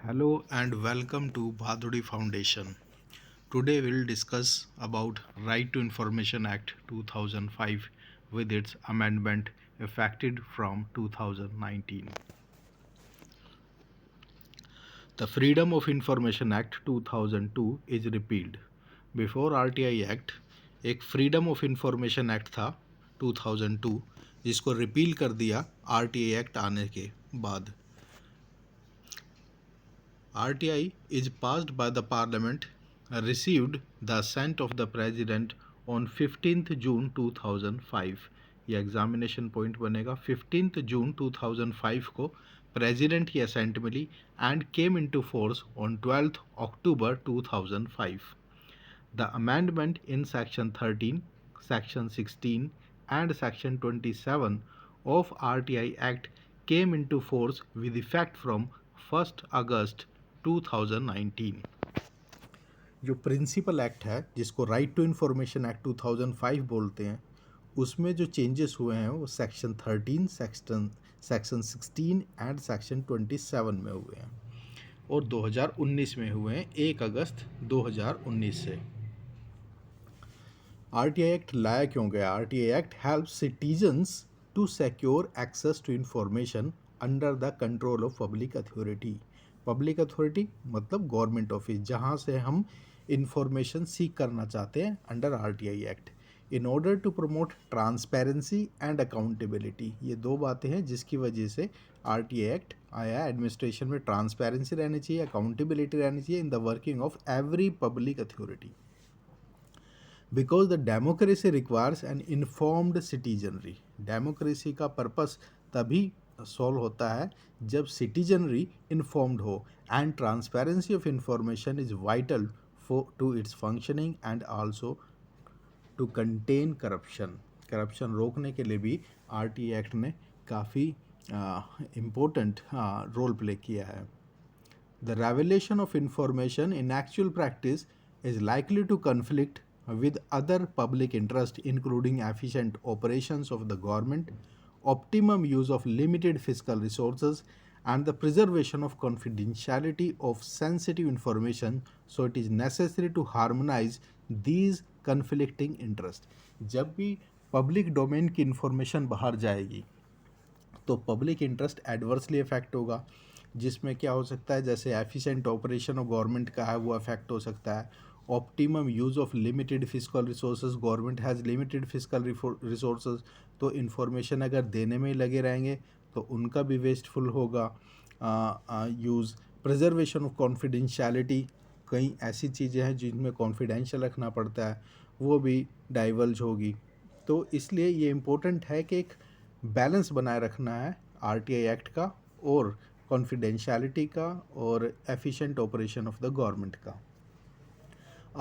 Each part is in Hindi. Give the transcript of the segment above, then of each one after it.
Hello and welcome to Bhaduri Foundation. Today we'll discuss about Right to Information Act 2005 with its amendment effected from 2019. The Freedom of Information Act 2002 is repealed. Before RTI Act, एक फ्रीडम ऑफ इंफॉर्मेशन एक्ट था 2002 जिसको रिपील कर दिया RTI एक्ट आने के बाद. RTI is passed by the Parliament, received the assent of the President on 15th June 2005. ये एग्जामिनेशन पॉइंट बनेगा. 15th June 2005 को प्रेसिडेंट की असेंट मिली and came into force on 12th October 2005. The amendment in Section 13, Section 16 and Section 27 of RTI Act came into force with effect from 1st August 2019. जो प्रिंसिपल एक्ट है जिसको राइट टू इंफॉर्मेशन एक्ट 2005 बोलते हैं, उसमें जो चेंजेस हुए हैं वो सेक्शन 13, सेक्शन 16 एंड सेक्शन 27 में हुए हैं और 2019 में हुए हैं 1 अगस्त 2019 से. RTI एक्ट लाया क्यों गया? RTI act helps citizens to secure access to information under the control of public authority. Public authority मतलब गवर्नमेंट ऑफिस, जहाँ से हम इंफॉर्मेशन सीख करना चाहते हैं under RTI act, in order to promote transparency and accountability. ये दो बातें हैं जिसकी वजह से RTI एक्ट आया. एडमिनिस्ट्रेशन में ट्रांसपेरेंसी रहनी चाहिए, अकाउंटेबिलिटी रहनी चाहिए in the working of every public authority. Because the democracy requires N informed citizenry. Democracy का पर्पस तभी सॉल्व होता है जब सिटीजनरी इन्फॉर्म्ड हो, and transparency of information is vital for to its functioning and also to contain corruption. Corruption रोकने के लिए भी RTI एक्ट ने काफ़ी इम्पोर्टेंट रोल प्ले किया है. The revelation of information in actual practice is likely to conflict with other public interest, including efficient operations of the government, optimum use of limited fiscal resources, and the preservation of confidentiality of sensitive information. So it is necessary to harmonize these conflicting interests. जब भी पब्लिक डोमेन की इंफॉर्मेशन बाहर जाएगी तो पब्लिक इंटरेस्ट एडवर्सली इफेक्ट होगा, जिसमें क्या हो सकता है, जैसे एफिशिएंट ऑपरेशन ऑफ गवर्नमेंट का है वो अफेक्ट हो सकता है. Optimum use of limited physical resources, government has limited physical resources, तो इन्फॉर्मेशन अगर देने में ही लगे रहेंगे तो उनका भी वेस्टफुल होगा यूज़. प्रिजर्वेशन ऑफ कॉन्फिडेंशियलिटी, कई ऐसी चीज़ें हैं जिनमें कॉन्फिडेंशियल रखना पड़ता है, वो भी डाइवर्ज होगी. तो इसलिए ये इम्पोर्टेंट है कि एक बैलेंस बनाए रखना है RTI एक्ट का और कॉन्फिडेंशियलिटी का और efficient operation of the government का.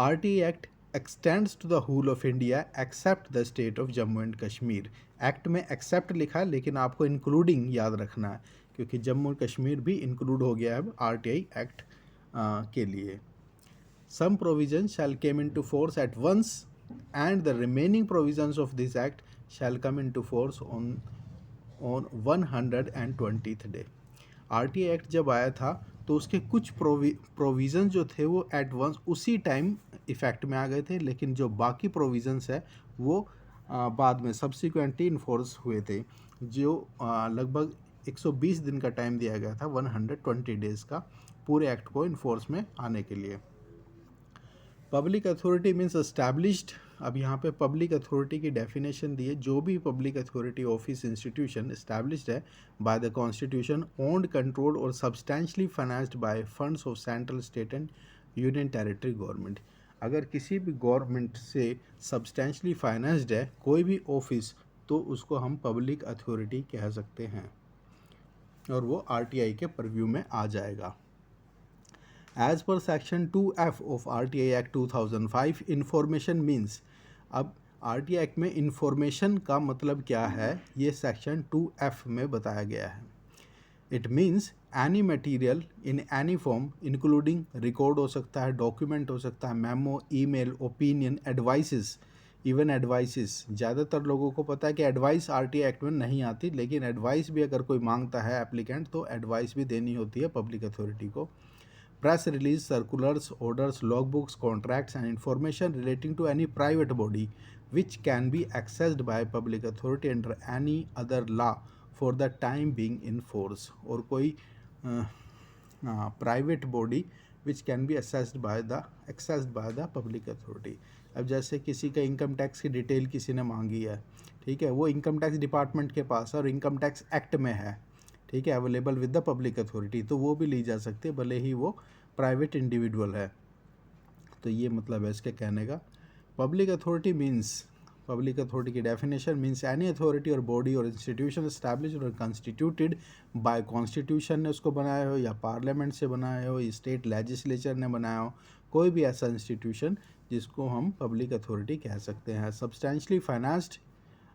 RTI act extends to the whole of India except the state of Jammu and Kashmir. Act में एक्सेप्ट लिखा है लेकिन आपको इंक्लूडिंग याद रखना है क्योंकि जम्मू एंड कश्मीर भी इंक्लूड हो गया है अब RTI एक्ट के लिए. Some provisions shall come into force at once and the remaining provisions of this act shall come into force on 120th day. RTI act जब आया था तो उसके कुछ प्रोविज़न जो थे वो एट वंस उसी टाइम इफ़ेक्ट में आ गए थे, लेकिन जो बाकी प्रोविज़न्स है वो बाद में सब्सिक्वेंटली इन्फोर्स हुए थे, जो लगभग 120 दिन का टाइम दिया गया था, 120 डेज़ का, पूरे एक्ट को इन्फोर्स में आने के लिए. Public authority means established. अब यहाँ पे पब्लिक अथॉरिटी की डेफिनेशन दी है, जो भी public authority office institution established है by the constitution, owned, controlled और substantially financed by funds of central, state and union territory government. अगर किसी भी गवर्नमेंट से सब्सटेंशली फाइनेंस्ड है कोई भी ऑफिस तो उसको हम पब्लिक अथॉरिटी कह सकते हैं और वो RTI के परव्यू में आ जाएगा. As per Section 2F of RTI Act 2005, information means. अब RTI Act में इंफॉर्मेशन का मतलब क्या है ये सेक्शन 2F में बताया गया है. It means any material in any form including record हो सकता है, डॉक्यूमेंट हो सकता है, memo, email, opinion, advices, even advices, ज़्यादातर लोगों को पता है कि एडवाइस आरटीआई एक्ट में नहीं आती, लेकिन एडवाइस भी अगर कोई मांगता है एप्लीकेंट तो एडवाइस भी देनी होती है पब्लिक अथॉरिटी को। Press release, circulars, orders, logbooks, contracts, and information relating to any private body which can be accessed by public authority under any other law for the time being in force। और कोई private body which can be accessed by the public authority. अब जैसे किसी का इनकम टैक्स की डिटेल किसी ने मांगी है, ठीक है, वो इनकम टैक्स डिपार्टमेंट के पास है और इनकम टैक्स एक्ट में है, ठीक है, available with the public authority, तो वो भी ली जा सकती है भले ही वो प्राइवेट इंडिविजुअल है। तो ये मतलब है इसके कहने का। Public authority means, public authority की डेफिनेशन मीन्स एनी अथॉरिटी और बॉडी और इंस्टीट्यूशन एस्टैब्लिश्ड और कॉन्स्टिट्यूटेड बाय कॉन्स्टिट्यूशन ने उसको बनाया हो या पार्लियामेंट से बनाया हो, स्टेट लेजिस्लेचर ने बनाया हो, कोई भी ऐसा इंस्टीट्यूशन जिसको हम पब्लिक अथॉरिटी कह सकते हैं। Substantially financed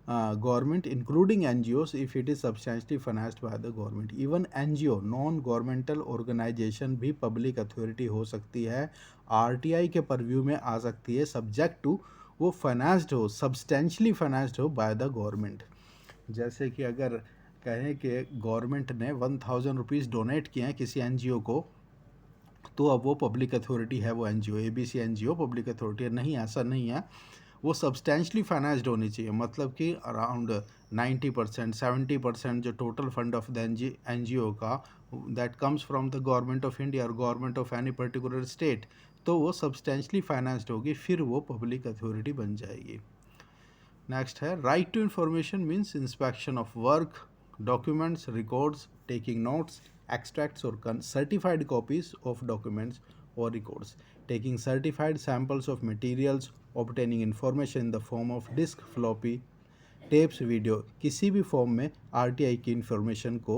government including NGOs if it is substantially financed by the government। even NGO non governmental organisation भी पब्लिक अथॉरिटी हो सकती है, आरटीआई के परव्यू में आ सकती है, सब्जेक्ट टू वो फाइनेंस्ड हो, सब्सटेंशियली फाइनेंस्ड हो बाय द गवर्नमेंट। जैसे कि अगर कहें कि गवर्नमेंट ने 1000 रुपीज़ डोनेट किए हैं किसी एनजीओ को, तो अब वो पब्लिक अथॉरिटी है, वो NGO ABC NGO public authority नहीं, ऐसा नहीं है। वो सब्सटेंशली फाइनेंस्ड होनी चाहिए, मतलब कि अराउंड 90% 70% जो total fund of the NGO का that comes from the government of India और government of any particular state, तो वो सब्सटेंशली फाइनेंस्ड होगी, फिर वो पब्लिक अथॉरिटी बन जाएगी। नेक्स्ट है right to information means inspection of work, documents, records, taking notes, extracts or certified copies of documents or records, taking certified samples of materials, obtaining information in the form of disk, floppy, tapes, video, किसी भी फॉर्म में आरटीआई की इंफॉर्मेशन को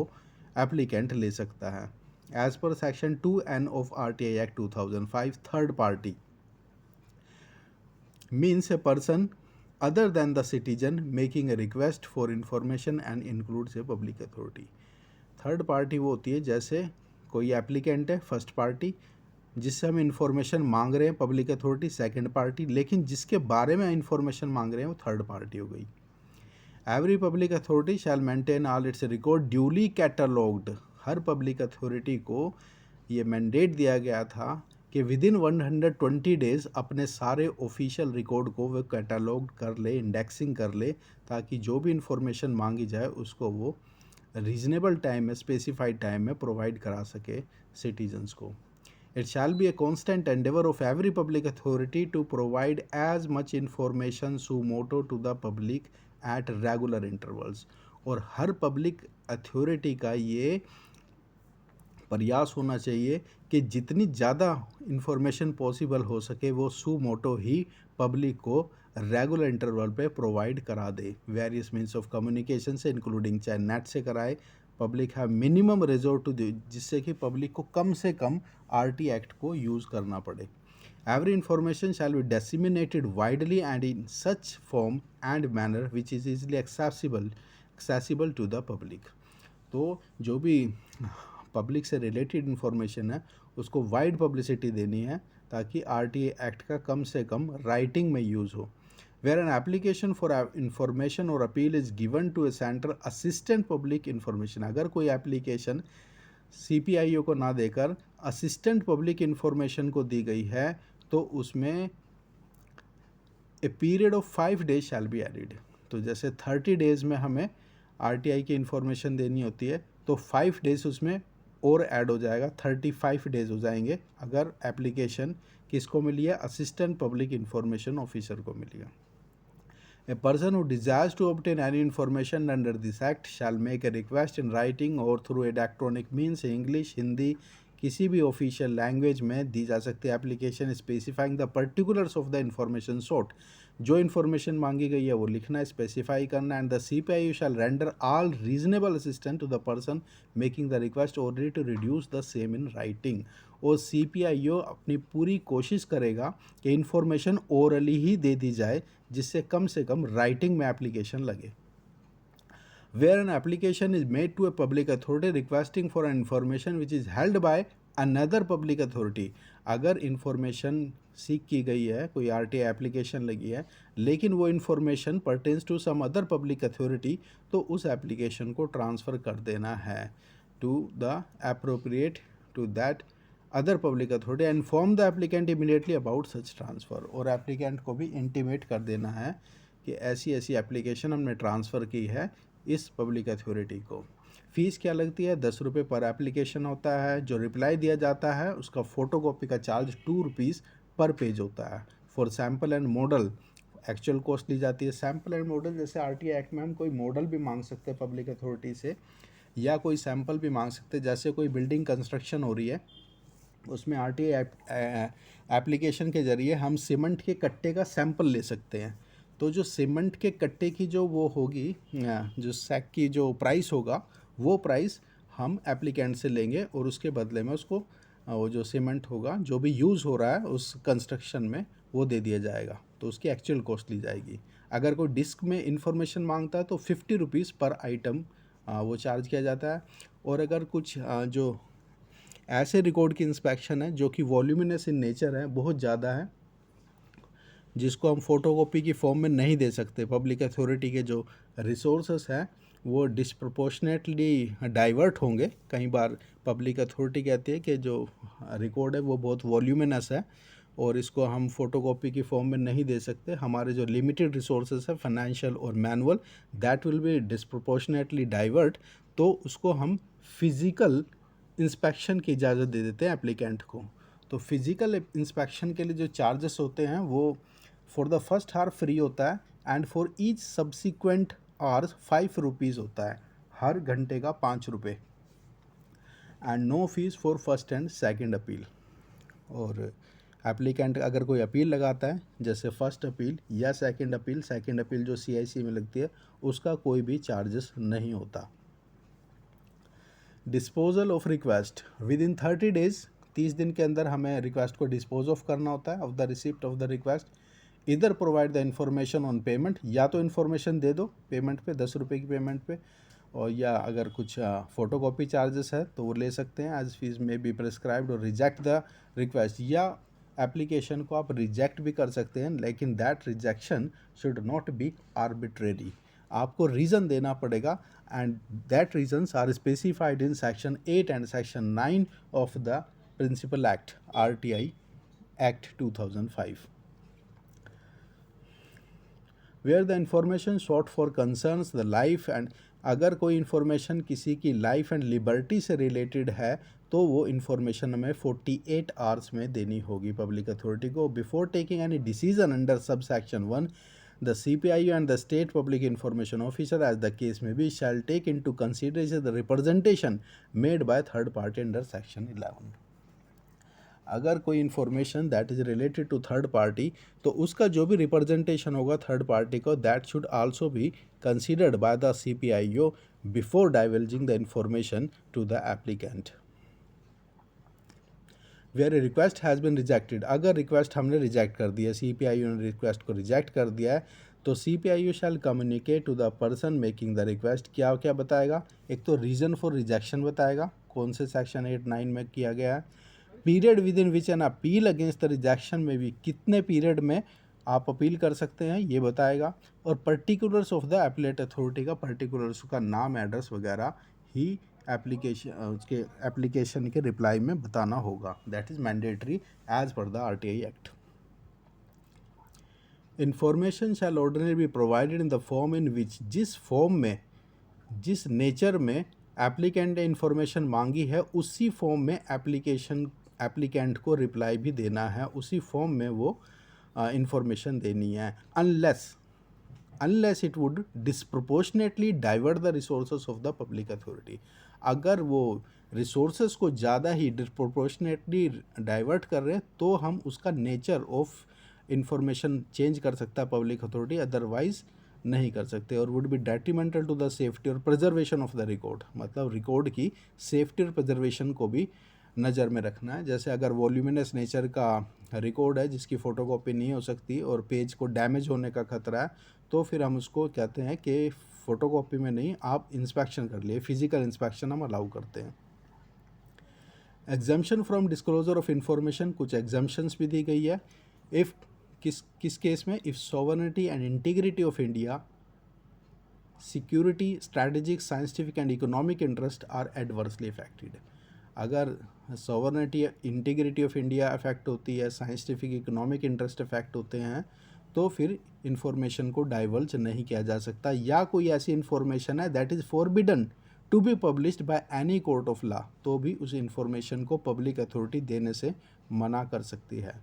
एप्लीकेंट ले सकता है। As per section 2N of RTI act 2005, third party means a person other than the citizen making a request for information and includes a public authority। Third party वो होती है जैसे कोई एप्लीकेंट है फर्स्ट पार्टी, जिससे हम इंफॉर्मेशन मांग रहे हैं पब्लिक अथॉरिटी सेकंड पार्टी, लेकिन जिसके बारे में इंफॉर्मेशन मांग रहे हैं वो थर्ड पार्टी हो गई। Every public authority shell maintain all it's record duly catalogued. Her public authority को ये मैंडेट दिया गया था कि विद इन 120 डेज अपने सारे ऑफिशियल रिकॉर्ड को वो कैटलॉग कर ले, इंडेक्सिंग कर ले, ताकि जो भी इंफॉर्मेशन मांगी जाए उसको वो रीजनेबल टाइम में, स्पेसिफाइड टाइम में प्रोवाइड करा सके सिटीजन्स को। It shall be a constant endeavour of every public authority to provide as much information suo motu to the public at regular intervals. और हर पब्लिक अथॉरिटी का ये प्रयास होना चाहिए कि जितनी ज़्यादा इंफॉर्मेशन पॉसिबल हो सके वो सू मोटो ही पब्लिक को रेगुलर इंटरवल पे प्रोवाइड करा दे, वेरियस मीन्स ऑफ कम्युनिकेशन से, इंक्लूडिंग चाहे नेट से कराए, पब्लिक है मिनिमम रिजोर्ट टू, जिससे कि पब्लिक को कम से कम आरटी एक्ट को यूज़ करना पड़े। Every information shall be disseminated widely and in such form and manner which is easily accessible to the public. तो जो भी पब्लिक से रिलेटेड इंफॉर्मेशन है उसको वाइड पब्लिसिटी देनी है ताकि आरटीआई एक्ट का कम से कम राइटिंग में यूज़ हो। Where an application for information और appeal is given to a centre assistant public information, अगर कोई एप्लीकेशन सीपीआईओ को ना देकर असिस्टेंट पब्लिक इंफॉर्मेशन को दी गई है तो उसमें a period of 5 days shall be added. तो जैसे 30 days में हमें आरटीआई की इंफॉर्मेशन देनी होती है तो 5 days उसमें और ऐड हो जाएगा, 35 days हो जाएंगे अगर एप्लीकेशन किसको मिली है, असिस्टेंट पब्लिक इंफॉर्मेशन ऑफिसर को मिली है। A person who desires to obtain any information under this act shall make a request in writing or through electronic means, English, Hindi, किसी भी ऑफिशियल लैंग्वेज में दी जा सकती है application, specifying the particulars of the information sought. जो इन्फॉर्मेशन मांगी गई है वो लिखना है, स्पेसिफाई करना, and the CPIO shall render all reasonable assistant to the person making the request order to reduce the same in writing. और सीपीआईओ अपनी पूरी कोशिश करेगा कि इन्फॉर्मेशन ओरली ही दे दी जाए जिससे कम से कम राइटिंग में एप्लीकेशन लगे। where an application is made to a public authority requesting for an information which is held by another public authority. अगर इंफॉर्मेशन सीख की गई है, कोई RTI एप्लीकेशन लगी है, लेकिन वो information pertains to some other public authority, तो उस एप्लीकेशन को ट्रांसफ़र कर देना है to the appropriate to that other public authority and inform the applicant immediately about such transfer. और एप्लीकेंट को भी इंटीमेट कर देना है कि ऐसी ऐसी एप्लीकेशन हमने ट्रांसफ़र की है इस पब्लिक अथॉरिटी को. फ़ीस क्या लगती है? 10 रुपये पर एप्लीकेशन होता है. जो रिप्लाई दिया जाता है उसका फ़ोटोकॉपी का चार्ज 2 रुपीज़ पर पेज होता है. For sample and model actual cost ली जाती है. सैम्पल एंड मॉडल जैसे RTI एक्ट में हम कोई मॉडल भी मांग सकते हैं पब्लिक अथॉरिटी से, या कोई सैम्पल भी मांग सकते हैं. जैसे कोई बिल्डिंग कंस्ट्रक्शन हो रही है, उसमें RTI एप्लीकेशन के ज़रिए हम सीमेंट के कट्टे का सैंपल ले सकते हैं. तो जो सीमेंट के कट्टे की जो वो होगी, जो सैक की जो प्राइस होगा, वो प्राइस हम एप्लीकेंट से लेंगे और उसके बदले में उसको वो जो सीमेंट होगा जो भी यूज़ हो रहा है उस कंस्ट्रक्शन में वो दे दिया जाएगा. तो उसकी एक्चुअल कॉस्ट ली जाएगी. अगर कोई डिस्क में इंफॉर्मेशन मांगता है तो 50 रुपीज़ पर आइटम वो चार्ज किया जाता है. और अगर कुछ जो ऐसे रिकॉर्ड की इंस्पेक्शन है जो कि वॉल्यूमिनस इन नेचर है, बहुत ज़्यादा है, जिसको हम फोटोकॉपी की फॉर्म में नहीं दे सकते, पब्लिक अथॉरिटी के जो रिसोर्सेस हैं वो डिस्प्रपोर्शनेटली डाइवर्ट होंगे. कई बार पब्लिक अथॉरिटी कहती है कि जो रिकॉर्ड है वो बहुत वॉल्यूमिनस है और इसको हम फोटोकॉपी की फॉर्म में नहीं दे सकते. हमारे जो लिमिटेड रिसोर्सेस है फाइनेंशियल और manual, that will B disproportionately divert. तो उसको हम फिज़िकल इंस्पेक्शन की इजाज़त दे देते हैं एप्लीकेंट को. तो फिज़िकल इंस्पेक्शन के लिए जो चार्जेस होते हैं वो for the first hour free होता है and for each subsequent hours 5 rupees होता है. हर घंटे का 5 रुपये. And no fee for first and second appeal. और एप्लीकेंट अगर कोई अपील लगाता है, जैसे फर्स्ट अपील या सेकंड अपील जो CIC में लगती है, उसका कोई भी चार्जेस नहीं होता. Disposal of request with in 30 days, 30 दिन के अंदर हमें रिक्वेस्ट को डिस्पोज ऑफ करना होता है of the receipt of the request. इधर provide the information on payment, या तो इन्फॉर्मेशन दे दो पेमेंट पे, 10 रुपये की पेमेंट पे, और या अगर कुछ फोटोकॉपी चार्जेस है तो वो ले सकते हैं as fee may be prescribed. और रिजेक्ट द रिक्वेस्ट, या एप्लीकेशन को आप रिजेक्ट भी कर सकते हैं, लेकिन that rejection should not be arbitrary. आपको रीज़न देना पड़ेगा and that reasons are specified in section 8 and section 9 of the principal act RTI act 2005. Where the information sought for concerns the life and, अगर कोई इन्फॉर्मेशन किसी की लाइफ एंड लिबर्टी से रिलेटेड है तो वो इन्फॉर्मेशन हमें 48 आवर्स में देनी होगी पब्लिक अथॉरिटी को. Before taking any decision under sub section 1, the CPIO and the state public information officer, as the case may be, shall take into consideration the representation made by third party under section 11. अगर कोई information that is related to third party, तो उसका जो भी रिप्रेजेंटेशन होगा थर्ड पार्टी को, that should also be considered by the CPIO before divulging the information to the applicant. Where a request has been rejected, अगर रिक्वेस्ट हमने रिजेक्ट कर दिया, CPIO ने रिक्वेस्ट को रिजेक्ट कर दिया है, तो CPIO shall communicate to the person making the request. क्या क्या बताएगा? एक तो रीज़न फॉर रिजेक्शन बताएगा, कौन से सेक्शन 8-9 में किया गया है. Period with in which an appeal against the rejection में भी, कितने पीरियड में आप अपील कर सकते हैं ये बताएगा. और particulars of the appellate authority का, पर्टिकुलर्स का नाम, एड्रेस वगैरह ही उसके एप्लीकेशन के रिप्लाई में बताना होगा. That is mandatory as per the RTI act. Information shall ordinary be provided in the form in which, जिस फॉर्म में, जिस नेचर में एप्लीकेंट ने इन्फॉर्मेशन मांगी है, उसी फॉर्म में एप्लीकेंट को रिप्लाई भी देना है, उसी फॉर्म में वो इन्फॉर्मेशन देनी है. Unless it would disproportionately divert the resources of the public authority. अगर वो रिसोर्सेज को ज़्यादा ही डिस्प्रपोर्शनेटली डाइवर्ट कर रहे हैं तो हम उसका नेचर ऑफ इंफॉर्मेशन चेंज कर सकता है पब्लिक अथॉरिटी, अदरवाइज नहीं कर सकते. और would be detrimental to the safety और प्रिजर्वेशन ऑफ द रिकॉर्ड, मतलब रिकॉर्ड की सेफ्टी और प्रिजर्वेशन को भी नज़र में रखना है. जैसे अगर वॉल्यूमिनस नेचर का रिकॉर्ड है जिसकी फ़ोटोकॉपी नहीं हो सकती और पेज को डैमेज होने का खतरा है, तो फिर हम उसको कहते हैं कि फोटोकॉपी में नहीं, आप इंस्पेक्शन कर लिए, फिजिकल इंस्पेक्शन हम अलाउ करते हैं। Exemption from disclosure of information, कुछ एग्जाम्शंस भी दी गई है। इफ़ किस केस में, if sovereignty and integrity of India, security, strategic, scientific and economic interest are adversely affected. अगर sovereignty, integrity of India affect होती है, साइंटिफिक, इकोनॉमिक इंटरेस्ट अफेक्ट होते हैं, तो फिर इंफॉर्मेशन को डाइवर्ज नहीं किया जा सकता, या कोई ऐसी इंफॉर्मेशन है that is forbidden to be published by any court of law, तो भी उस इंफॉर्मेशन को पब्लिक अथॉरिटी देने से मना कर सकती है।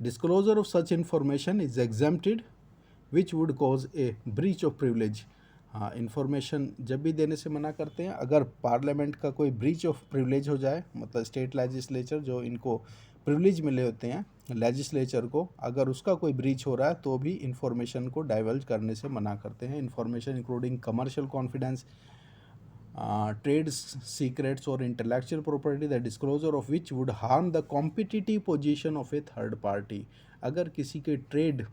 Disclosure of such information is exempted which would cause A breach of privilege. हाँ, इंफॉर्मेशन जब भी देने से मना करते हैं, अगर पार्लियामेंट का कोई ब्रीच ऑफ प्रिविलेज हो जाए, मतलब स्टेट लेजिस्लेचर जो इनको प्रिविलेज मिले होते हैं लेजिस्लेचर को, अगर उसका कोई ब्रीच हो रहा है तो भी इंफॉर्मेशन को डाइवर्ज करने से मना करते हैं। Information including commercial confidence, trade secrets और intellectual property the disclosure of which would harm the competitive position of a third party. अगर किसी के ट्रेड,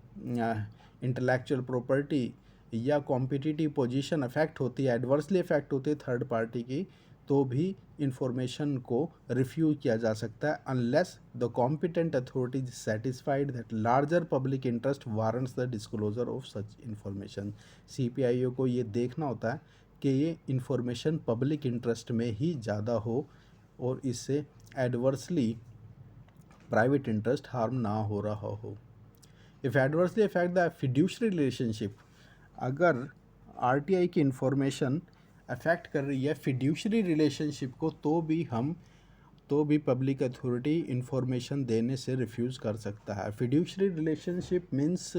इंटेलेक्चुअल प्रॉपर्टी या कॉम्पिटिटिव पोजीशन अफेक्ट होती है, एडवर्सली अफेक्ट होती है थर्ड पार्टी की, तो भी इंफॉर्मेशन को रिफ्यूज किया जा सकता है unless the competent authority is satisfied that larger public interest warrants the disclosure of such information. CPIO को ये देखना होता है कि ये इंफॉर्मेशन पब्लिक इंटरेस्ट में ही ज़्यादा हो और इससे एडवर्सली प्राइवेट इंटरेस्ट हार्म ना हो रहा हो। If adversely affect the fiduciary relationship, अगर RTI की इंफॉर्मेशन अफेक्ट कर रही है फिड्यूशरी रिलेशनशिप को, तो भी पब्लिक अथॉरिटी इंफॉर्मेशन देने से रिफ्यूज़ कर सकता है। Fiduciary relationship means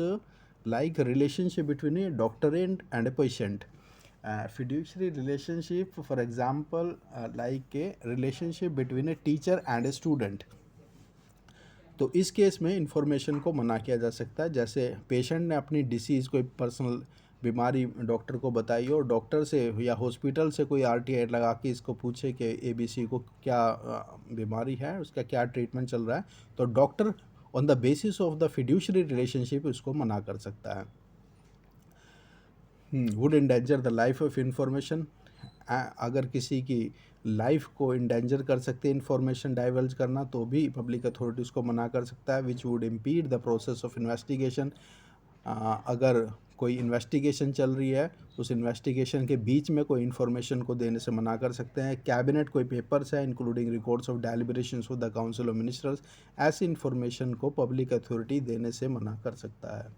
like relationship between A doctor and a patient. Fiduciary relationship, for example, like a relationship between a teacher and a student, तो इस केस में इंफॉर्मेशन को मना किया जा सकता है। जैसे पेशेंट ने अपनी डिसीज़, कोई पर्सनल बीमारी डॉक्टर को बताई और डॉक्टर से या हॉस्पिटल से कोई RTI लगा के इसको पूछे कि ABC को क्या बीमारी है, उसका क्या ट्रीटमेंट चल रहा है, तो doctor on the basis of the fiduciary relationship उसको मना कर सकता है। Would endanger the life of information, अगर किसी की लाइफ को इंडेंजर कर सकते हैं इंफॉर्मेशन डाइवर्ज करना, तो भी पब्लिक अथॉरिटीज़ को मना कर सकता है। Which would impede the process of investigation, अगर कोई इन्वेस्टिगेशन चल रही है, उस इन्वेस्टिगेशन के बीच में कोई इन्फॉर्मेशन को देने से मना कर सकते हैं। कैबिनेट कोई पेपर्स है including records of deliberations of the council of ministers, ऐसी इन्फॉर्मेशन को पब्लिक अथॉरिटी देने से मना कर सकता है।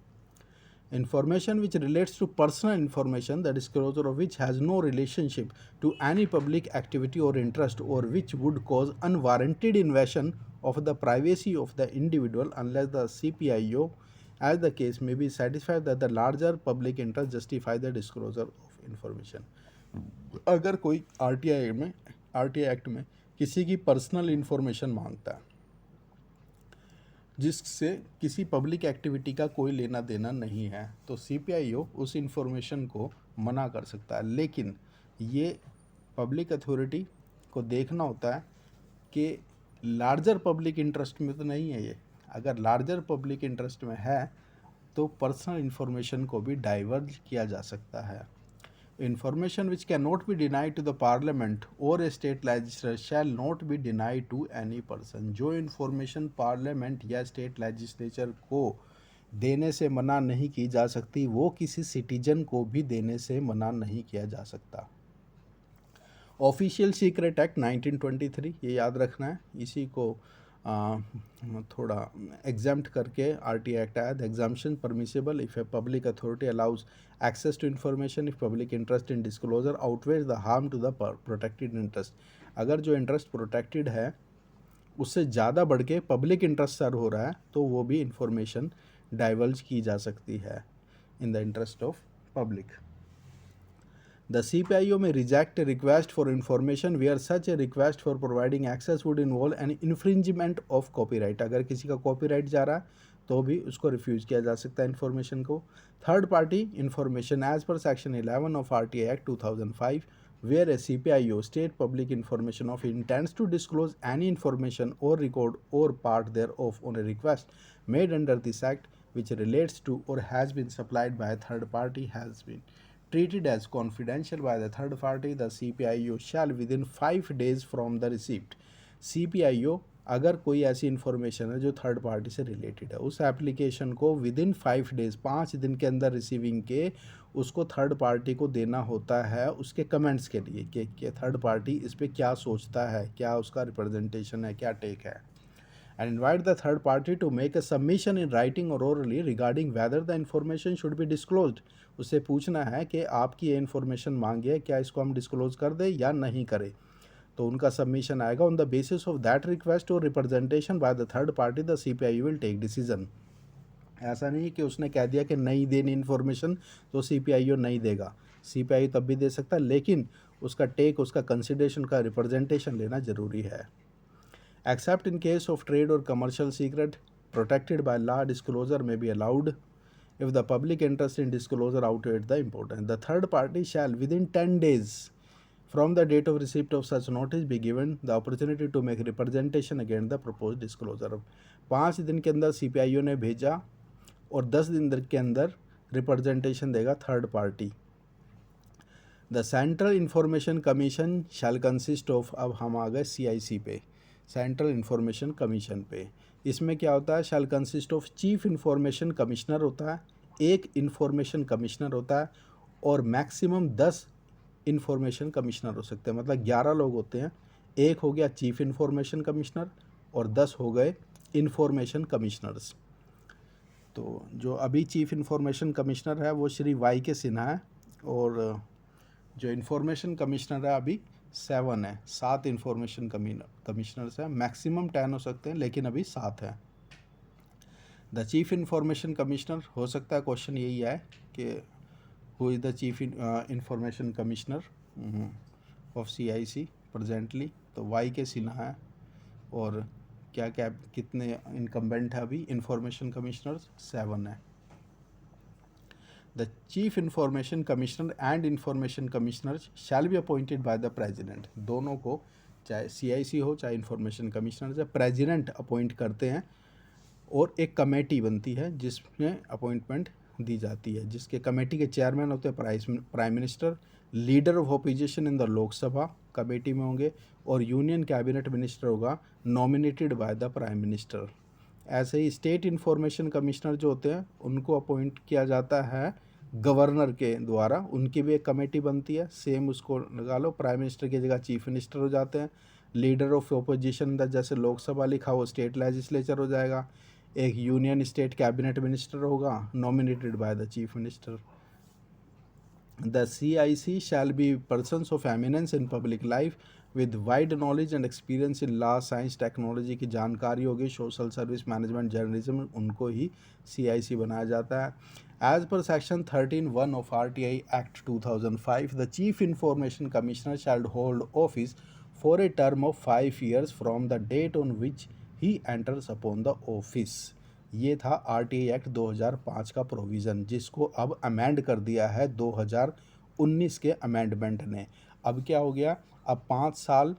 Information which relates to personal information, the disclosure of which has no relationship to any public activity or interest, or which would cause unwarranted invasion of the privacy of the individual unless the CPIO, as the case may be, satisfied that the larger public interest justify the disclosure of information. अगर कोई RTI एक्ट में किसी की पर्सनल इंफॉर्मेशन मांगता है जिससे किसी पब्लिक एक्टिविटी का कोई लेना देना नहीं है, तो CPIO उस इंफॉर्मेशन को मना कर सकता है। लेकिन ये पब्लिक अथॉरिटी को देखना होता है कि लार्जर पब्लिक इंटरेस्ट में तो नहीं है ये। अगर लार्जर पब्लिक इंटरेस्ट में है तो पर्सनल इंफॉर्मेशन को भी डाइवर्ज किया जा सकता है। Information which cannot be denied to the parliament or a state legislature shall not be denied to any person। जो इंफॉर्मेशन पार्लियामेंट या स्टेट लेजिस्लेचर को देने से मना नहीं की जा सकती, वो किसी सिटीजन को भी देने से मना नहीं किया जा सकता। ऑफिशियल सीक्रेट एक्ट 1923, ये याद रखना है, इसी को थोड़ा एग्जाम्प्ट करके RTI एक्ट आया। The exemption permissible if a public authority allows access to information if public interest in disclosure outweighs the harm to the protected interest. अगर जो इंटरेस्ट प्रोटेक्टेड है उससे ज़्यादा बढ़ के पब्लिक इंटरेस्ट सर्व हो रहा है, तो वो भी इंफॉर्मेशन डाइवर्ज की जा सकती है in the interest of public. The CPIO may reject a request for information where such a request for providing access would involve an infringement of copyright। अगर किसी का कॉपीराइट जा रहा है तो भी उसको रिफ्यूज़ किया जा सकता है इन्फॉर्मेशन को। Third party information as per section 11 of RTI act 2005, where a CPIO state public information of intends to disclose any information or record or part thereof on a request made under this act which relates to or has been supplied by a third party has been treated as confidential by the third party, the CPIO shall within 5 days from the receipt. CPIO अगर कोई ऐसी इन्फॉर्मेशन है जो थर्ड पार्टी से रिलेटेड है, उस एप्लीकेशन को विदिन 5 डेज 5 दिन के अंदर रिसीविंग के उसको थर्ड पार्टी को देना होता है उसके कमेंट्स के लिए कि थर्ड पार्टी इस पर क्या सोचता है, क्या उसका रिप्रेजेंटेशन है, क्या टेक है. And invite the third party to make a submission in writing or orally regarding whether the information should be disclosed. उससे पूछना है कि आपकी ये इन्फॉर्मेशन मांगी है, क्या इसको हम डिस्क्लोज कर दें या नहीं करें. तो उनका सबमिशन आएगा. On the basis of that request और representation by the third party the CPIO will take decision. ऐसा नहीं कि उसने कह दिया कि नहीं देनी इन्फॉर्मेशन तो CPIO नहीं देगा. CPIO तब भी दे सकता है, लेकिन उसका टेक, उसका कंसिडरेशन, का रिप्रेजेंटेशन लेना ज़रूरी है. Except in case of trade or commercial secret protected by law, disclosure may be allowed if the public interest in disclosure outweighs the importance. The third party shall within 10 days from the date of receipt of such notice be given the opportunity to make representation against the proposed disclosure. 5 दिन के अंदर CPIO ने भेजा और 10 दिन के अंदर रिप्रेजेंटेशन देगा third party. The central information commission shell consist of, अब हम आ गए CIC पे, सेंट्रल इंफॉर्मेशन कमीशन पे. इसमें क्या होता है, शैल consist of chief information commissioner होता है, एक इंफॉर्मेशन कमिश्नर होता है और मैक्सिमम 10 इंफॉर्मेशन कमिश्नर हो सकते हैं. मतलब 11 लोग होते हैं. एक हो गया चीफ इंफॉर्मेशन कमिश्नर और 10 हो गए इंफॉर्मेशन कमिश्नर्स. तो जो अभी चीफ इंफॉर्मेशन कमिश्नर है वो श्री YK सिन्हा है और जो इंफॉर्मेशन कमिश्नर है अभी 7 है. 7 इंफॉर्मेशन कमिश्नर्स हैं. मैक्सिमम 10 हो सकते हैं लेकिन अभी 7 है. द चीफ इंफॉर्मेशन कमिश्नर हो सकता है क्वेश्चन यही है कि who is the chief information commissioner of CIC presently. तो YK सिन्हा है. और क्या क्या कितने इनकम्बेंट है अभी इंफॉर्मेशन कमिश्नर्स? 7 है. The Chief Information Commissioner and Information Commissioners shall be appointed by the President. दोनों को, चाहे CIC हो चाहे इंफॉर्मेशन कमिश्नर, से प्रेजिडेंट अपॉइंट करते हैं और एक कमेटी बनती है जिसमें अपॉइंटमेंट दी जाती है, जिसके कमेटी के चेयरमैन होते हैं prime minister. Leader of opposition in the Lok Sabha committee में होंगे और यूनियन कैबिनेट मिनिस्टर होगा nominated by the prime minister. ऐसे ही स्टेट इंफॉर्मेशन कमिश्नर जो होते हैं उनको अपॉइंट किया जाता है गवर्नर के द्वारा. उनकी भी एक कमेटी बनती है. सेम उसको लगा लो, प्राइम मिनिस्टर की जगह चीफ मिनिस्टर हो जाते हैं. लीडर ऑफ अपोजिशन जैसे लोकसभा लिखा वो स्टेट लेजिस्लेचर हो जाएगा. एक यूनियन स्टेट कैबिनेट मिनिस्टर होगा nominated by the chief minister. The CIC shall be persons of eminence in public life with wide knowledge and experience in law, science, technology की जानकारी होगी, सोशल सर्विस, मैनेजमेंट, जर्नलिज्म, उनको ही CIC बनाया जाता है. As per section 13(1) of RTI Act 2005, the Chief Information Commissioner shall hold office for a term of 5 years from the date on which he enters upon the office. ये था RTI Act 2005 का प्रोविज़न, जिसको अब अमेंड कर दिया है 2019 के अमेंडमेंट ने. अब क्या हो गया, अब 5 साल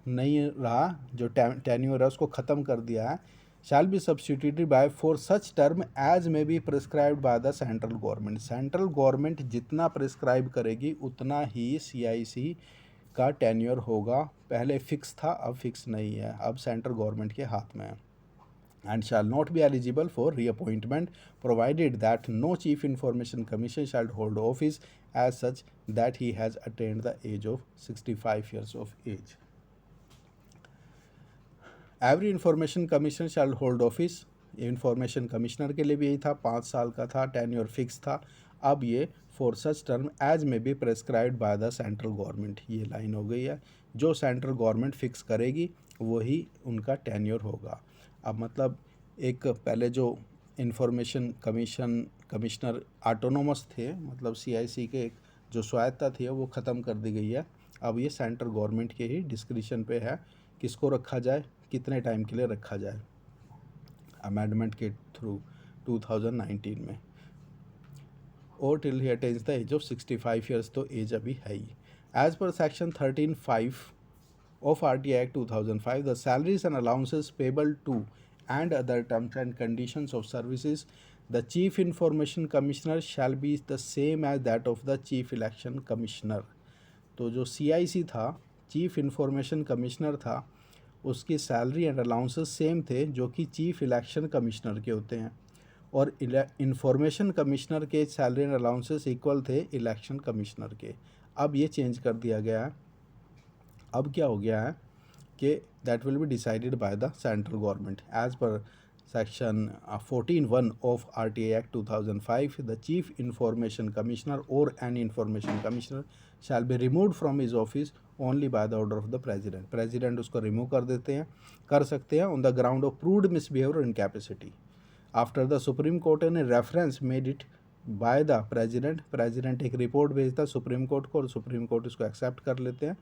नहीं रहा, जो टेन्योर है उसको ख़त्म कर दिया है. shall be substituted by for such term as may be prescribed by the central government. Central government जितना प्रिस्क्राइब करेगी उतना ही CIC का टेन्योर होगा. पहले फिक्स था, अब फिक्स नहीं है, अब सेंट्रल गवर्नमेंट के हाथ में है. And shall not be eligible for reappointment provided that no chief information commission shall hold office as such that he has attained the age of 65 years of age. Every information commission shall hold office. Information commissioner के लिए भी यही था, 5 साल का था, टेन्योर फिक्स था. अब ये फॉर सच टर्म एज में B prescribed bye the central government, ये लाइन हो गई है. जो सेंट्रल गवर्नमेंट फिक्स करेगी वही उनका टेन्योर होगा. अब मतलब एक पहले जो इंफॉर्मेशन कमिश्नर ऑटोनोमस थे, मतलब CIC के एक जो स्वायत्ता थी वो ख़त्म कर दी गई है. अब ये सेंट्रल गवर्नमेंट के ही डिस्क्रिशन पे है किसको रखा जाए, कितने टाइम के लिए रखा जाए, अमेंडमेंट के थ्रू 2019 में. और till he attains the age of 65 years, तो एज अभी है ही. As per section 13(5) of RTI Act 2005, the salaries and allowances payable to and other terms and conditions of services the chief information commissioner shall be the same as that of the chief election commissioner. तो जो CIC था, चीफ इंफॉर्मेशन कमिश्नर था, उसकी सैलरी एंड अलाउंसेस सेम थे जो कि चीफ इलेक्शन कमिश्नर के होते हैं, और इंफॉर्मेशन कमिश्नर के सैलरी एंड अलाउंसेस इक्वल थे इलेक्शन कमिश्नर के। अब ये चेंज कर दिया गया है। अब क्या हो गया है कि that will be decided by the central government as per Section 14(1) of RTA Act 2005. The Chief Information Commissioner or any Information Commissioner shall be removed from his office only by the order of the President. President उसको रिमूव कर सकते हैं on the ground of proved misbehavior or incapacity. After the Supreme Court ने reference made it by the President, President एक रिपोर्ट भेजता सुप्रीम कोर्ट को और सुप्रीम कोर्ट इसको एक्सेप्ट कर लेते हैं,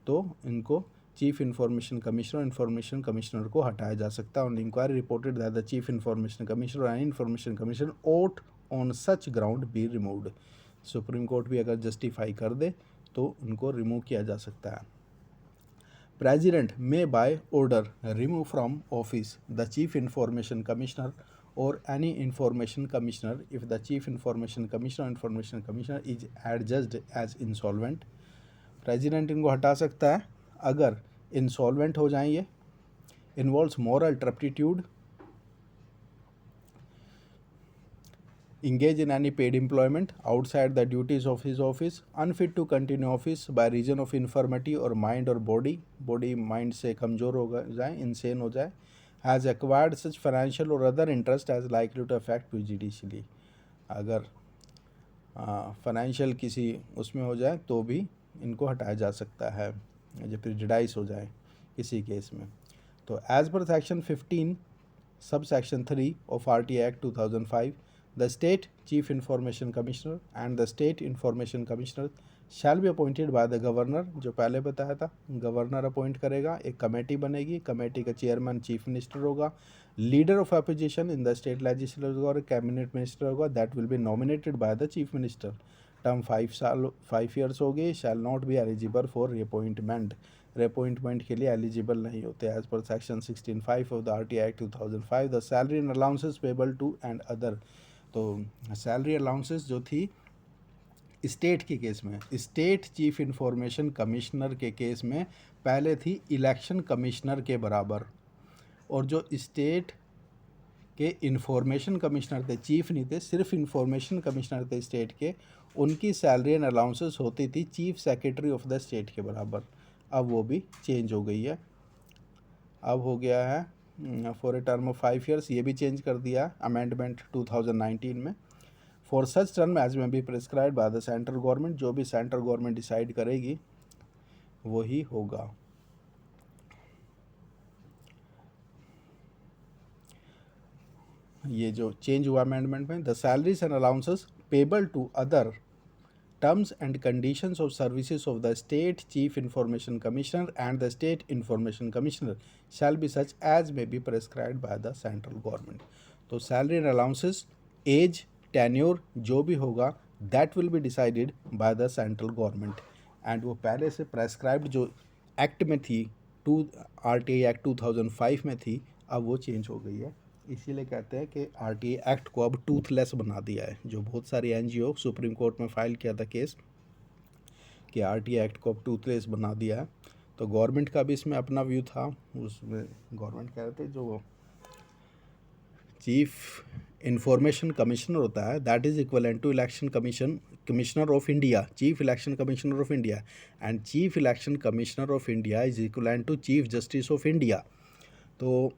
तो इनको चीफ इंफॉर्मेशन कमिश्नर को हटाया जा सकता है। On inquiry reported that the chief information commissioner and information commissioner ought on such ground be removed. Supreme court भी अगर जस्टिफाई कर दे तो उनको रिमूव किया जा सकता है। President may by order remove from office the chief information commissioner और any information commissioner if the chief information commissioner is adjudged as insolvent. President इनको हटा सकता है अगर इंसॉल्वेंट हो जाएं, ये involves moral turpitude, engage in any paid employment outside the duties of his office, unfit to continue office by reason of infirmity or mind or body mind से कमज़ोर हो जाए, insane हो जाए, has acquired such financial or other interest as likely to affect prejudicially। अगर फाइनेंशियल किसी उसमें हो जाए तो भी इनको हटाया जा सकता है, जब प्रिजुडाइस हो जाए किसी केस में। तो as per section 15 sub section 3 of RTA Act 2005, the state chief information commissioner and the state information commissioner shall be appointed by the governor. जो पहले बताया था, गवर्नर अपॉइंट करेगा, एक कमेटी बनेगी, कमेटी का चेयरमैन चीफ मिनिस्टर होगा, leader of opposition in the state legislature होगा और कैबिनेट मिनिस्टर होगा, that will be nominated by the chief minister. Term 5 years हो गई, shall not be eligible for reappointment, reappointment के लिए एलिजिबल नहीं होते as per section 16(5) of the RTA Act 2005। The salary and allowances payable to and other. तो सैलरी अलाउंसेस जो थी स्टेट के केस में, स्टेट चीफ इंफॉर्मेशन कमिश्नर के केस में पहले थी इलेक्शन कमिश्नर के बराबर, और जो स्टेट के इंफॉर्मेशन कमिश्नर थे, चीफ नहीं थे, सिर्फ इंफॉर्मेशन कमिश्नर थे स्टेट के, उनकी सैलरी एंड अलाउंसेस होती थी chief secretary of the state के बराबर। अब वो भी चेंज हो गई है, अब हो गया है for a term of 5 years, ये भी चेंज कर दिया अमेंडमेंट 2019 में। फॉर सच टर्म एज में be prescribe bye the central government, जो भी सेंट्रल गवर्नमेंट डिसाइड करेगी वही होगा। ये जो चेंज हुआ अमेंडमेंट में, the salaries and allowances payable to other terms and conditions of services of the state chief information commissioner and the state information commissioner shall be such as may be prescribed by the central government। तो salary and allowances, age, tenure जो भी होगा that will be decided by the central government, and वो पहले से प्रेस्क्राइब्ड जो एक्ट में थी RTA Act 2005 में थी, अब वो चेंज हो गई है। इसीलिए कहते हैं कि RTA एक्ट को अब टूथलेस बना दिया है। जो बहुत सारी NGO सुप्रीम कोर्ट में फाइल किया था केस कि RTA एक्ट को अब टूथलेस बना दिया है, तो गवर्नमेंट का भी इसमें अपना व्यू था। उसमें गवर्नमेंट कह रहे थे जो चीफ इंफॉर्मेशन कमिश्नर होता है that is equivalent to election commissioner of India, chief election commissioner of India, and chief election commissioner of India is equivalent to chief justice of India. तो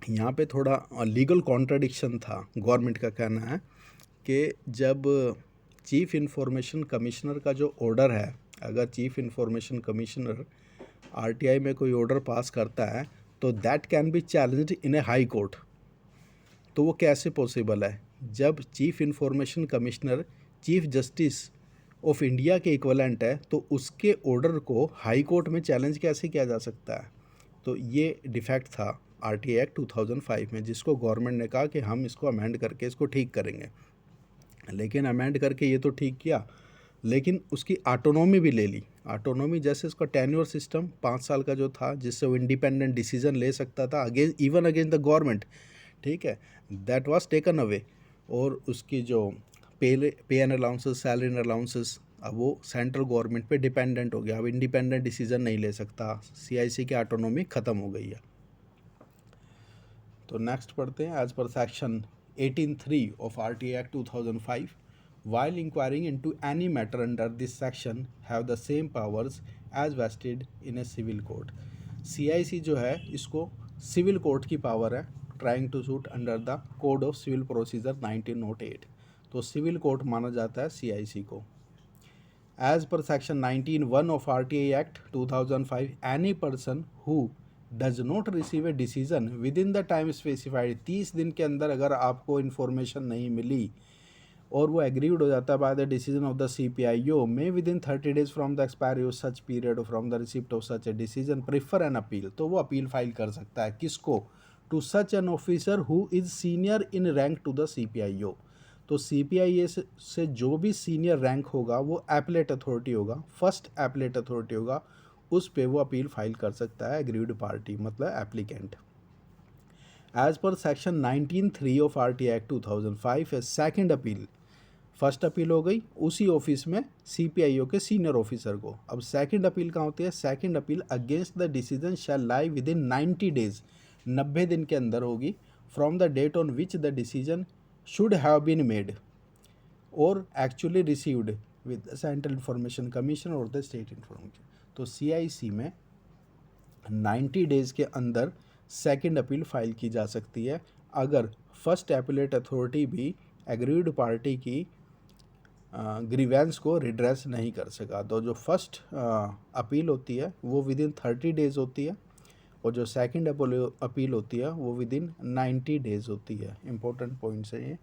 यहाँ पे थोड़ा लीगल कॉन्ट्रडिक्शन था। गवर्नमेंट का कहना है कि जब चीफ इंफॉर्मेशन कमिश्नर का जो ऑर्डर है, अगर चीफ इंफॉर्मेशन कमिश्नर RTI में कोई ऑर्डर पास करता है तो that can be challenged in A high court. तो वो कैसे पॉसिबल है जब chief information commissioner chief justice of India के इक्वलेंट है, तो उसके ऑर्डर को हाई कोर्ट में चैलेंज कैसे किया जा सकता है। तो ये डिफेक्ट था RTA Act 2005 में, जिसको गवर्नमेंट ने कहा कि हम इसको अमेंड करके इसको ठीक करेंगे। लेकिन अमेंड करके ये तो ठीक किया, लेकिन उसकी ऑटोनॉमी भी ले ली। ऑटोनॉमी जैसे उसका टेन्योर सिस्टम 5 साल का जो था, जिससे वो इंडिपेंडेंट डिसीजन ले सकता था इवन अगेंस्ट द गवर्नमेंट, ठीक है, दैट वाज टेकन अवे। और उसकी जो पे and allowances, salary and allowances, अब वो सेंट्रल गवर्नमेंट पे डिपेंडेंट हो गया, अब इंडिपेंडेंट डिसीजन नहीं ले सकता, सीआईसी की ऑटोनॉमी ख़त्म हो गई है। तो नेक्स्ट पढ़ते हैं। As per section 18(3) of RTI act 2005, while inquiring into any matter under this section have the same powers as vested in a civil court। CIC जो है इसको सिविल कोर्ट की पावर है, trying to suit under the code of civil procedure 1908, तो सिविल कोर्ट माना जाता है CIC को। As per section 19(1) of RTI Act 2005, any person who does not receive a decision within the time specified, 30 दिन के अंदर अगर आपको इन्फॉर्मेशन नहीं मिली और वो एग्रीड हो जाता है by the decision of the CPIO, may within 30 days from the expiry of such period from the receipt of such a decision prefer an appeal, तो वो अपील फाइल कर सकता है। किसको? To such an officer who is senior in rank to the CPIO। तो CPIO से जो भी सीनियर रैंक होगा वो एपलेट अथॉरिटी होगा, फर्स्ट एपलेट अथॉरिटी होगा, उस पे वो अपील फाइल कर सकता है एग्रीड पार्टी मतलब applicant. As per section 19(3) of RTI act 2005, second appeal, first appeal हो गई उसी ऑफिस में CPIO के सीनियर ऑफिसर को। अब सेकंड अपील कहाँ होती है? Second appeal against the decision shall lie within 90 days, 90 दिन के अंदर होगी, from the date on which the decision should have been made और actually received with the central information commission और द स्टेट इंफॉर्मेशन। तो CIC में 90 डेज़ के अंदर सेकंड अपील फाइल की जा सकती है अगर फर्स्ट एपलेट अथॉरिटी भी एग्रीड पार्टी की ग्रीवेंस को रिड्रेस नहीं कर सका। तो जो फर्स्ट अपील होती है वो विद इन 30 days होती है और जो सेकंड अपील होती है वो विद इन 90 days होती है। इंपॉर्टेंट पॉइंट्स है ये।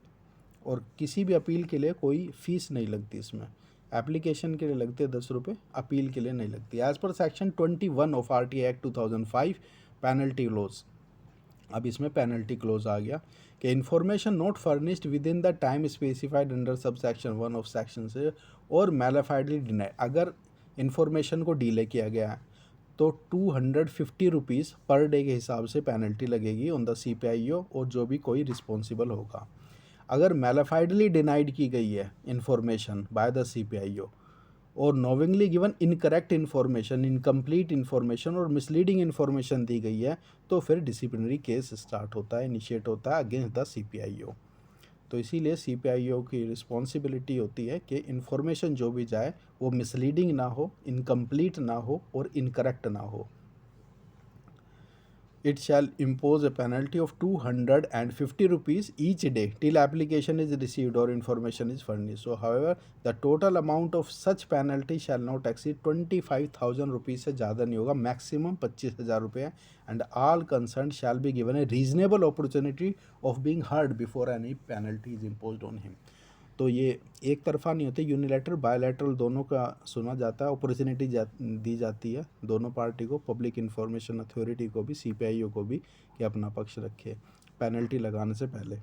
और किसी भी अपील के लिए कोई फ़ीस नहीं लगती इसमें, एप्लीकेशन के लिए लगते 10 रुपये, अपील के लिए नहीं लगती। As per section 21 of RTI act 2005, penalty clause. अब इसमें पेनल्टी क्लोज आ गया कि information not furnished within the time specified under sub section 1 of section से और मैलाफाइडली डिनाइड, अगर इन्फॉर्मेशन को डिले किया गया है तो 250 रुपीज़ पर डे के हिसाब से पेनल्टी लगेगी ऑन द CPIO और जो भी कोई रिस्पॉन्सिबल होगा। अगर मैलाफाइडली डिनाइड की गई है इन्फॉर्मेशन बाय द CPIO और knowingly given incorrect information, incomplete information और मिसलीडिंग इन्फॉर्मेशन दी गई है तो फिर डिसिप्लिनरी केस स्टार्ट होता है, इनिशिएट होता है अगेंस्ट द CPIO। तो इसीलिए CPIO की रिस्पॉन्सिबिलिटी होती है कि इन्फॉर्मेशन जो भी जाए वो मिसलीडिंग ना हो, इनकम्प्लीट ना हो और इनकरेक्ट ना हो। It shall impose a penalty of 250 rupees each day till application is received or information is furnished. So, however, the total amount of such penalty shall not exceed 25,000 rupees से ज़्यादा नहीं होगा, maximum 25,000 रुपये, and all concerned shall be given a reasonable opportunity of being heard before any penalty is imposed on him. तो ये एक तरफा नहीं होते, यूनिलैटरल बायलैटरल दोनों का सुना जाता है, अपॉर्चुनिटी दी जाती है दोनों पार्टी को, पब्लिक इन्फॉर्मेशन अथॉरिटी को भी, CPIO को भी, कि अपना पक्ष रखे पेनल्टी लगाने से पहले।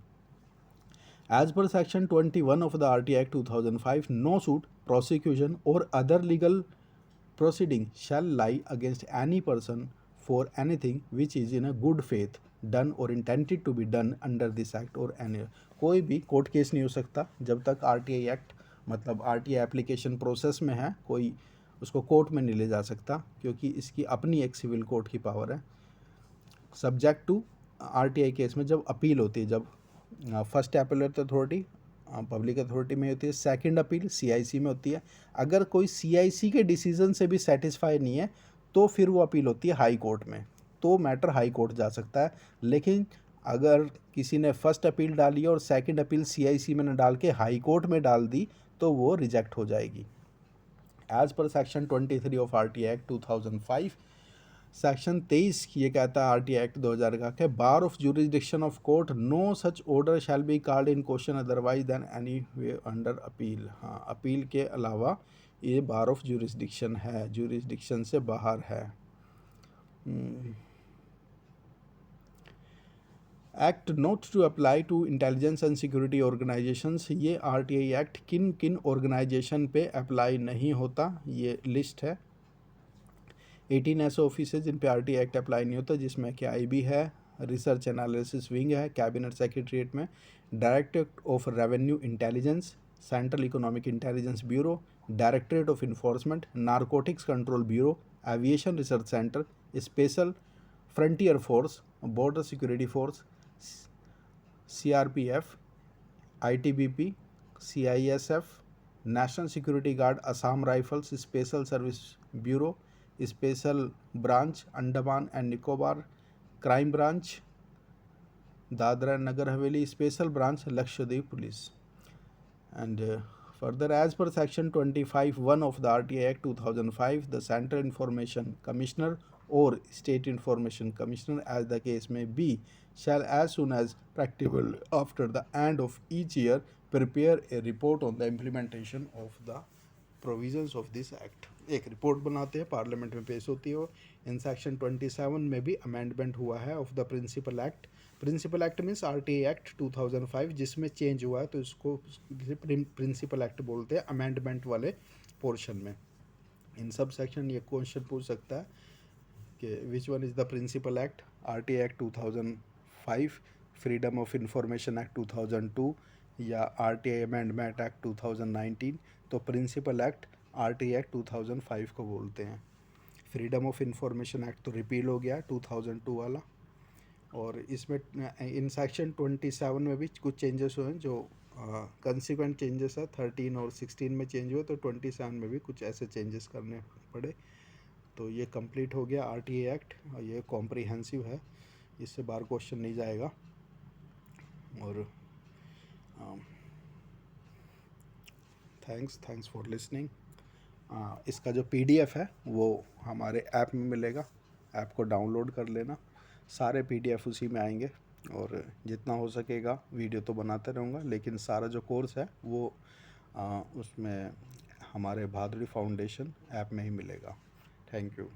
As per section 21 of the RTI act 2005, no suit, prosecution और other legal proceeding shall lie against any person for anything which is in a good faith done or intended to be done under this act or any। कोई भी कोर्ट केस नहीं हो सकता जब तक RTI एक्ट मतलब RTI एप्लीकेशन प्रोसेस में है, कोई उसको कोर्ट में नहीं ले जा सकता क्योंकि इसकी अपनी एक सिविल कोर्ट की पावर है। सब्जेक्ट टू RTI केस में जब अपील होती है, जब first appellate authority public authority में होती है, सेकंड अपील CIC में होती है। अगर कोई CIC के डिसीजन से भी सेटिस्फाई नहीं है तो फिर वो अपील होती है हाई कोर्ट में, तो मैटर हाई कोर्ट जा सकता है। लेकिन अगर किसी ने फर्स्ट अपील डाली और सेकंड अपील CIC में न डाल के हाई कोर्ट में डाल दी तो वो रिजेक्ट हो जाएगी। As per section 23 of RTI act 2005, section 23 ये कहता है RTI एक्ट 2000 का कि bar of jurisdiction of court, no such order shall be called in question otherwise than any way under appeal. हाँ, अपील के अलावा ये बार ऑफ जुरिस्डिक्शन है, जुरिस्डिक्शन से बाहर है। Act not to apply to intelligence and security organisations, ये RTI एक्ट किन किन ऑर्गेनाइजेशन पे अप्लाई नहीं होता, ये लिस्ट है। 18 ऐसे ऑफिस जिन पे RTI एक्ट अप्लाई नहीं होता, जिसमें कि IB है, रिसर्च एनालिसिस विंग है कैबिनेट सेक्रेटरीट में, directorate of revenue intelligence, central economic intelligence bureau, directorate of enforcement, narcotics control bureau, aviation research centre, special frontier force, border security force, CRPF, ITBP, CISF, national security guard, Assam rifles, special service bureau, special branch Andaman and Nicobar, crime branch Dadra and Nagar Haveli, special branch Lakshadweep police. And further, as per section 25(1) of the RTI Act 2005, the Central Information Commissioner or State Information Commissioner, as the case may be, shall, as soon as practicable after the end of each year, prepare a report on the implementation of the provisions of this act. एक रिपोर्ट बनाते हैं, पार्लियामेंट में पेश होती है. इन सेक्शन 27 में भी अमेंडमेंट हुआ है of the principal act. Principal act means RTI act 2005, जिसमें चेंज हुआ है तो इसको प्रिंसिपल एक्ट बोलते हैं अमेंडमेंट वाले पोर्शन में. इन सब सेक्शन ये क्वेश्चन पूछ सकता है कि which one is the principal act, RTI act 2005, freedom of information act 2002 या RTI अमेंडमेंट एक्ट 2019. तो प्रिंसिपल एक्ट RTI एक्ट 2005 को बोलते हैं. फ्रीडम ऑफ इंफॉर्मेशन एक्ट तो रिपील हो गया 2002 वाला. और इसमें इन सेक्शन 27 में भी कुछ चेंजेस हुए हैं जो कंसिक्वेंट चेंजेस है. 13 और 16 में चेंज हुए तो 27 में भी कुछ ऐसे चेंजेस करने पड़े. तो ये कंप्लीट हो गया RTI एक्ट. ये कॉम्प्रिहेंसिव है, इससे बार क्वेश्चन नहीं जाएगा. और थैंक्स फॉर लिसनिंग. इसका जो PDF है वो हमारे ऐप में मिलेगा, ऐप को डाउनलोड कर लेना. सारे PDF उसी में आएंगे और जितना हो सकेगा वीडियो तो बनाते रहूँगा, लेकिन सारा जो कोर्स है वो उसमें हमारे भादुड़ी फाउंडेशन ऐप में ही मिलेगा. Thank you.